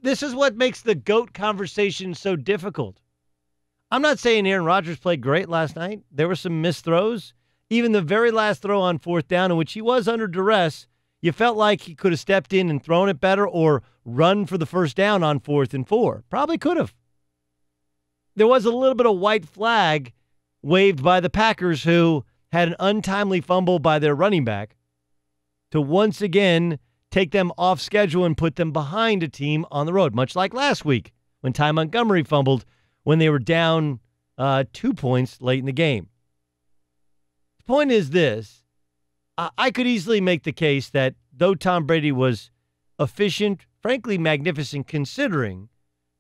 this is what makes the GOAT conversation so difficult. I'm not saying Aaron Rodgers played great last night. There were some missed throws. Even the very last throw on fourth down, in which he was under duress, you felt like he could have stepped in and thrown it better or run for the first down on 4th and 4. Probably could have. There was a little bit of white flag waved by the Packers, who had an untimely fumble by their running back to once again take them off schedule and put them behind a team on the road, much like last week when Ty Montgomery fumbled when they were down 2 points late in the game. The point is this. I could easily make the case that though Tom Brady was efficient, frankly magnificent considering,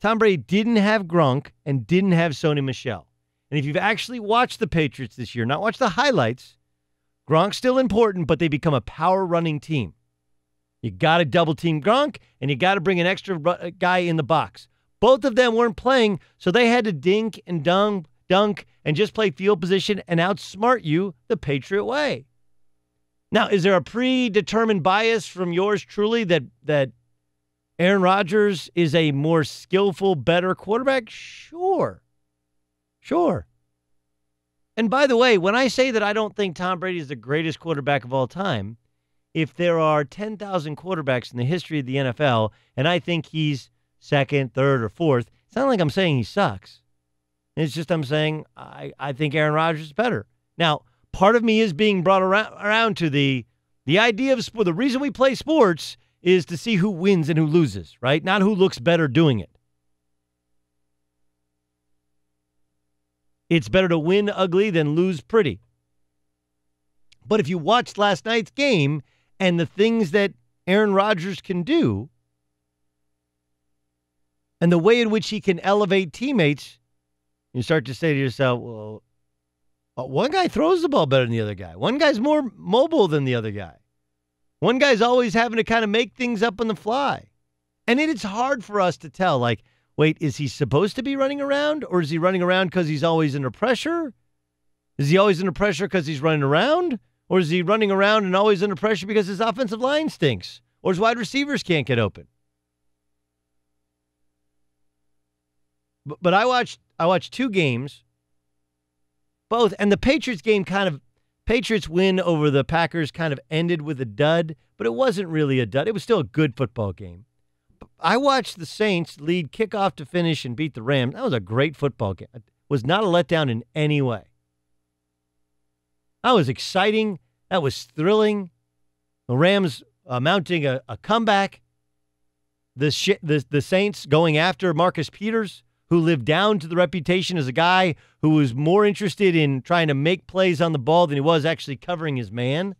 Tom Brady didn't have Gronk and didn't have Sony Michel. And if you've actually watched the Patriots this year, not watched the highlights, Gronk's still important, but they become a power-running team. You got to double-team Gronk, and you got to bring an extra guy in the box. Both of them weren't playing, so they had to dink and dunk and just play field position and outsmart you the Patriot way. Now, is there a predetermined bias from yours truly that Aaron Rodgers is a more skillful, better quarterback? Sure. And by the way, when I say that I don't think Tom Brady is the greatest quarterback of all time, if there are 10,000 quarterbacks in the history of the NFL, and I think he's second, third, or fourth, it's not like I'm saying he sucks. It's just I'm saying I think Aaron Rodgers is better. Now, part of me is being brought around to the idea of sport. The reason we play sports is to see who wins and who loses, right? Not who looks better doing it. It's better to win ugly than lose pretty. But if you watched last night's game and the things that Aaron Rodgers can do and the way in which he can elevate teammates, you start to say to yourself, well, one guy throws the ball better than the other guy. One guy's more mobile than the other guy. One guy's always having to kind of make things up on the fly. And it's hard for us to tell, like, wait, is he supposed to be running around, or is he running around because he's always under pressure? Is he always under pressure because he's running around? Or is he running around and always under pressure because his offensive line stinks? Or his wide receivers can't get open? But I watched two games, both, and the Patriots game Patriots win over the Packers kind of ended with a dud, but it wasn't really a dud. It was still a good football game. I watched the Saints lead kickoff to finish and beat the Rams. That was a great football game. It was not a letdown in any way. That was exciting. That was thrilling. The Rams mounting a comeback. The Saints going after Marcus Peters, who lived down to the reputation as a guy who was more interested in trying to make plays on the ball than he was actually covering his man.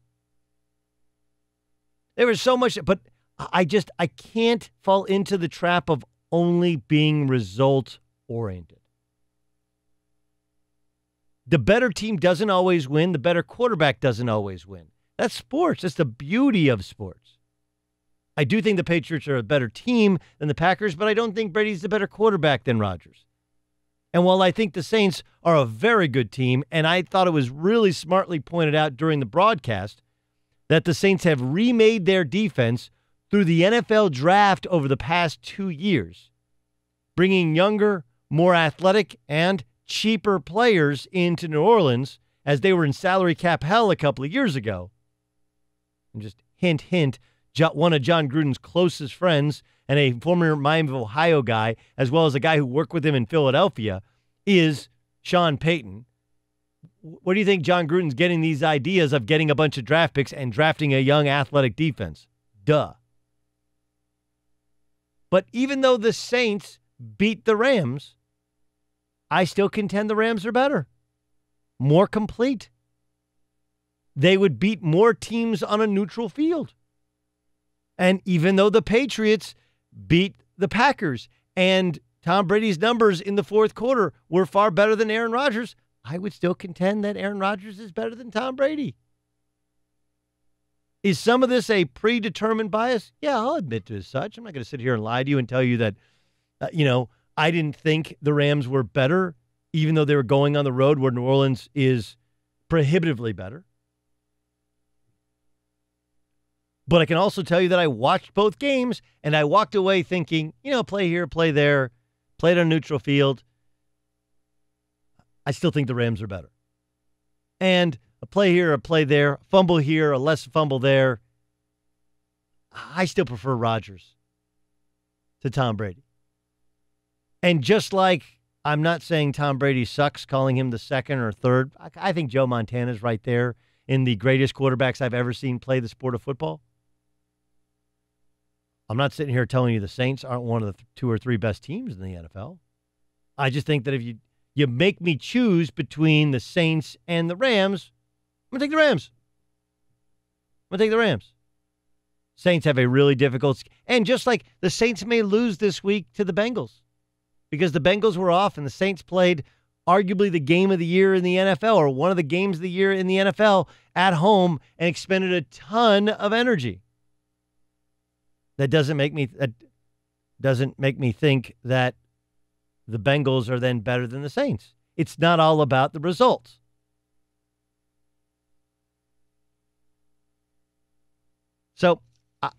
There was so much, but I can't fall into the trap of only being result-oriented. The better team doesn't always win. The better quarterback doesn't always win. That's sports. That's the beauty of sports. I do think the Patriots are a better team than the Packers, but I don't think Brady's the better quarterback than Rodgers. And while I think the Saints are a very good team, and I thought it was really smartly pointed out during the broadcast that the Saints have remade their defense through the NFL draft over the past 2 years, bringing younger, more athletic, and cheaper players into New Orleans as they were in salary cap hell a couple of years ago. And just hint, hint, one of John Gruden's closest friends and a former Miami of Ohio guy, as well as a guy who worked with him in Philadelphia, is Sean Payton. Where do you think John Gruden's getting these ideas of getting a bunch of draft picks and drafting a young athletic defense? Duh. But even though the Saints beat the Rams, I still contend the Rams are better, more complete. They would beat more teams on a neutral field. And even though the Patriots beat the Packers and Tom Brady's numbers in the fourth quarter were far better than Aaron Rodgers, I would still contend that Aaron Rodgers is better than Tom Brady. Is some of this a predetermined bias? Yeah, I'll admit to as such. I'm not going to sit here and lie to you and tell you that, I didn't think the Rams were better, even though they were going on the road where New Orleans is prohibitively better. But I can also tell you that I watched both games, and I walked away thinking, play here, play there, played on neutral field. I still think the Rams are better. And a play here, a play there, fumble here, a less fumble there. I still prefer Rodgers to Tom Brady. And just like I'm not saying Tom Brady sucks, calling him the second or third, I think Joe Montana's right there in the greatest quarterbacks I've ever seen play the sport of football. I'm not sitting here telling you the Saints aren't one of the 2 or 3 best teams in the NFL. I just think that if you make me choose between the Saints and the Rams, I'm going to take the Rams. I'm going to take the Rams. Saints have a really difficult, and just like the Saints may lose this week to the Bengals because the Bengals were off and the Saints played arguably the game of the year in the NFL or one of the games of the year in the NFL at home and expended a ton of energy. That doesn't make me think that the Bengals are then better than the Saints. It's not all about the results. So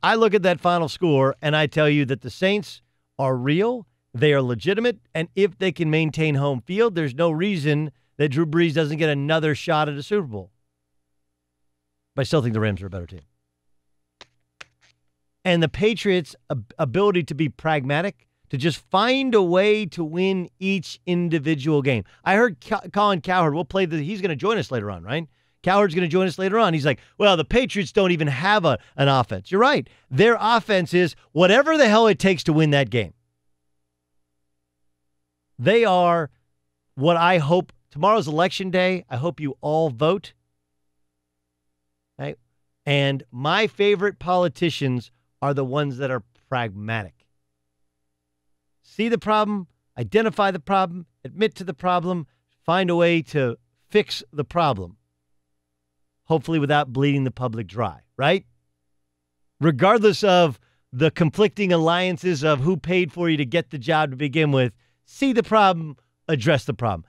I look at that final score and I tell you that the Saints are real, they are legitimate, and if they can maintain home field, there's no reason that Drew Brees doesn't get another shot at a Super Bowl. But I still think the Rams are a better team. And the Patriots' ability to be pragmatic, to just find a way to win each individual game. I heard Colin Cowherd, he's going to join us later on, right? Cowherd's going to join us later on. He's like, well, the Patriots don't even have an offense. You're right. Their offense is whatever the hell it takes to win that game. They are what I hope. Tomorrow's election day. I hope you all vote. Right? And my favorite politicians are the ones that are pragmatic. See the problem, identify the problem, admit to the problem, find a way to fix the problem. Hopefully without bleeding the public dry, right? Regardless of the conflicting alliances of who paid for you to get the job to begin with, see the problem, address the problem.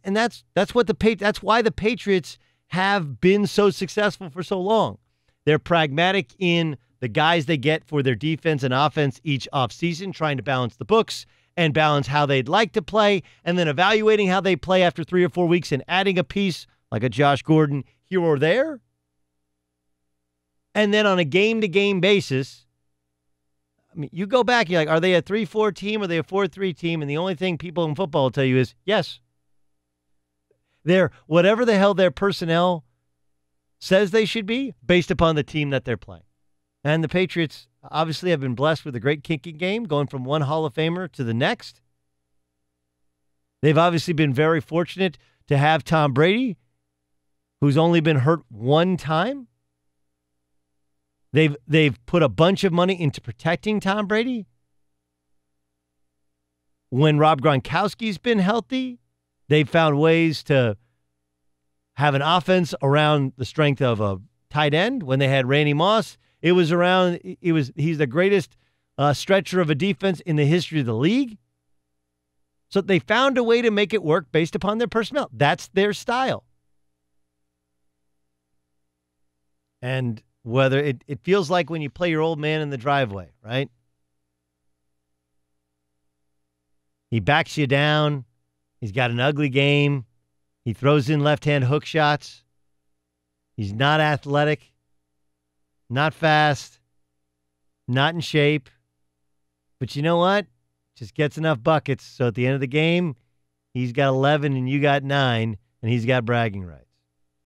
And that's why the Patriots have been so successful for so long. They're pragmatic in the guys they get for their defense and offense each offseason, trying to balance the books and balance how they'd like to play, and then evaluating how they play after 3 or 4 weeks and adding a piece like a Josh Gordon here or there. And then on a game-to-game basis, I mean, you go back, you're like, are they a 3-4 team or are they a 4-3 team? And the only thing people in football will tell you is, yes. They're whatever the hell their personnel says they should be based upon the team that they're playing. And the Patriots obviously have been blessed with a great kicking game, going from one Hall of Famer to the next. They've obviously been very fortunate to have Tom Brady, who's only been hurt one time. They've put a bunch of money into protecting Tom Brady. When Rob Gronkowski's been healthy, they've found ways to have an offense around the strength of a tight end. When they had Randy Moss, he's the greatest stretcher of a defense in the history of the league. So they found a way to make it work based upon their personnel. That's their style. And whether it feels like when you play your old man in the driveway, right? He backs you down. He's got an ugly game. He throws in left-hand hook shots. He's not athletic, not fast, not in shape. But you know what? Just gets enough buckets. So at the end of the game, he's got 11 and you got 9, and he's got bragging rights.